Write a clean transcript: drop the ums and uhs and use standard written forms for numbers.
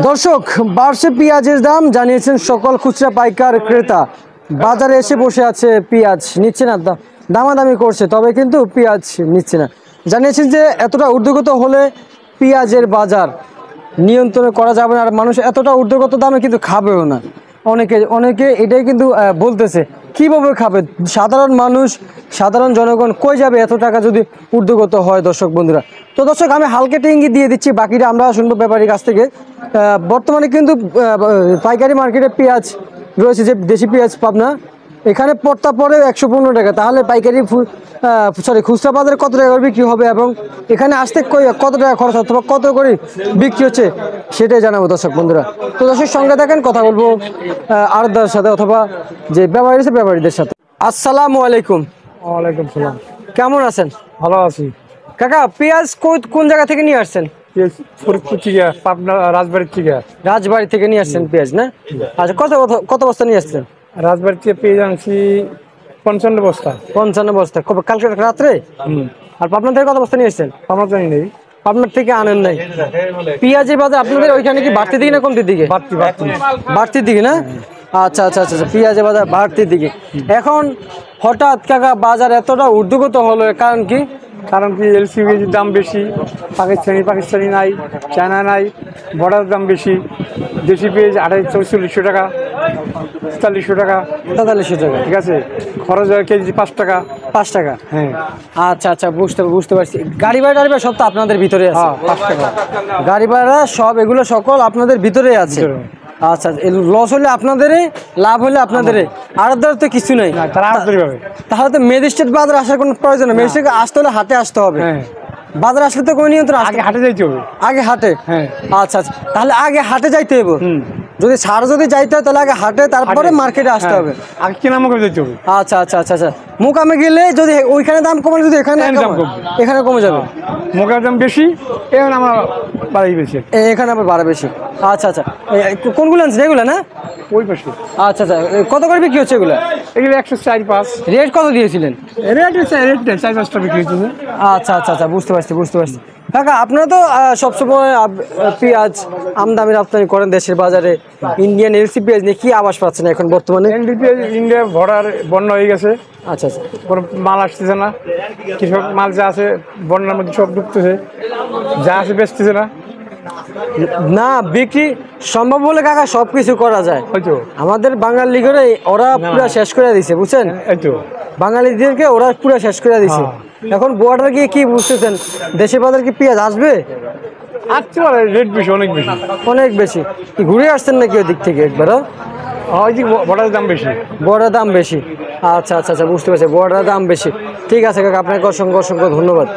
দর্শক, বাড়ছে পেঁয়াজের দাম জানিয়েছেন সকল খুচরা পাইকার ক্রেতা। বাজারে এসে বসে আছে, পেঁয়াজ নিচ্ছে না, দামাদামি করছে, তবে কিন্তু পেঁয়াজ নিচ্ছে না। জানিয়েছেন যে এতটা ঊর্ধ্বগত হলে পেঁয়াজের বাজার নিয়ন্ত্রণ করা যাবে না, আর মানুষ এতটা ঊর্ধ্বগত দামে কিন্তু খাবেও না। অনেকে এটাই কিন্তু বলতেছে, কীভাবে খাবে সাধারণ মানুষ, সাধারণ জনগণ কই যাবে এত টাকা যদি ঊর্ধ্বগত হয়। দর্শক বন্ধুরা, তো দর্শক আমি হালকা ইঙ্গিত দিয়ে দিচ্ছি, বাকিটা আমরা শুনবো ব্যাপারীর কাছ থেকে। বর্তমানে কিন্তু পাইকারি মার্কেটে পেঁয়াজ রয়েছে, যে দেশি পেঁয়াজ পাবনা, এখানে পড়তা পড়ে 115 টাকা। তাহলে পাইকারি খুচরা বাজারে কত টাকা করে বিক্রি হবে এবং এখানে আসতে কত টাকা খরচ অথবা কত করে বিক্রি হচ্ছে সেটাই জানাবো দর্শক বন্ধুরা। তো দর্শক সঙ্গে থাকেন, কথা বলবো আড়তদারের সাথে অথবা যে ব্যাপারী আছে ব্যাপারীদের সাথে। আসসালামু আলাইকুম। ওয়ালাইকুম সালাম। কেমন আছেন? ভালো আছি। কাকা, পেঁয়াজ কোন জায়গা থেকে নিয়ে আসছেন? ফরিদপুর থেকে, পাবনা রাজবাড়ির থেকে। রাজবাড়ি থেকে নিয়ে আসছেন পেঁয়াজ না? আচ্ছা, কত বস্তা নিয়ে আসছেন? রাজবাড়ি থেকে পেঁয়াজ আনছি 55 বস্তা। 55 বস্তা কালকে রাত্রে? আর পাবনা থেকে কত বস্তা নিয়ে আসছেন? আমার জানি নেই, পাবনার থেকে আনেন নাই। পেঁয়াজের বাজার আপনাদের ওইখানে কি বাড়তির দিকে না কমতির দিকে? বাড়তির দিকে না? আচ্ছা আচ্ছা আচ্ছা, পেঁয়াজের বাজার বাড়তির দিকে। এখন হঠাৎ কাকা বাজার এতটা ঊর্ধ্বগত হলো, কারণ কি? কারণ কি, এলসিবির দাম বেশি, পাকিস্তানি নাই, চায়না নাই, বর্ডার দাম বেশি। দেশি পেঁয়াজ 4400 টাকা, 4400 টাকা, 4300 টাকা। ঠিক আছে। খরচ হয় কেজি 5 টাকা। 5 টাকা? হ্যাঁ। আচ্ছা আচ্ছা, বুঝতে পারছি। গাড়ি ভাড়া সব তো আপনাদের ভিতরে আছে? হ্যাঁ, 5 টাকা গাড়ি ভাড়া সব, এগুলো সকল আপনাদের ভিতরে আছে। আচ্ছা, লস হলে আপনাদেরই, লাভ হলে আপনাদেরই, আড়তদার তো কিছু নেই। তাহলে তো ম্যাজিস্ট্রেট বাজার আসার কোনো প্রয়োজন নেই। ম্যাজিস্ট্রেট আসতে হলে হাটে আসতে হবে। বাজারে আসলে তো কোনো নিয়ন্ত্রণ, আগে হাটে যাইতে হবে। আগে হাটে? হ্যাঁ। আচ্ছা আচ্ছা, তাহলে আগে হাটে যাইতে হবে। যদি যদি যাইতে হয় তাহলে আগে হাটে, তারপরে মার্কেটে আসতে হবে। আগে কেনা মুখে যেতে হবে। আচ্ছা আচ্ছা আচ্ছা আচ্ছা, মুকামে গেলে যদি ওইখানে দাম কমে, যদি এখানে এখানে কমে যাবে। মুখের দাম বেশি, এখন আমার বাড়াই বেশি, এখানে আবার ভাড়া বেশি। আচ্ছা আচ্ছা, কোনগুলো আনছেন? এগুলো না? ওই পাশে। আচ্ছা আচ্ছা, কত করে বিক্রি হচ্ছে এগুলো? এগুলো 104-5। রেট কত দিয়েছিলেন? রেট 4-5 টাকা বিক্রি হচ্ছে। আচ্ছা আচ্ছা আচ্ছা, বুঝতে পারছি। কাকা, আপনারা তো সবসময় পেঁয়াজ আমদানি রপ্তানি করেন দেশের বাজারে। ইন্ডিয়ান এলসি পেঁয়াজ নিয়ে কি আবাস পাচ্ছেন এখন বর্তমানে? ইন্ডিয়া বন্যা হয়ে গেছে। আচ্ছা আচ্ছা, কোনো মাল আসতেছে না। কৃষক মাল যা আছে বন্যার মধ্যে সব ঢুকতেছে, যা আছে বেচতেছে না। না, বিক্রি সম্ভব হলে কাকা সবকিছু করা যায়। হয়তো আমাদের বাঙালি করে ওরা পুরো শেষ করে দিছে, বুঝছেন? এইতো বাঙালিদেরকে ওরা পুরো শেষ করে দিছে। এখন বর্ডার গিয়ে কি বুঝতেছেন, দেশের বাজার কি পেঁয়াজ আসবে? আসতে পারে, রেট বেশি, অনেক বেশি। অনেক বেশি। কি ঘুরে আসছেন নাকি ওই দিক থেকে একবারও? হয়তো বর্ডারের দাম বেশি। বর্ডার দাম বেশি? আচ্ছা আচ্ছা আচ্ছা, বুঝতে পারছি, বর্ডার দাম বেশি। ঠিক আছে কাকা, আপনাকে অসংখ্য ধন্যবাদ।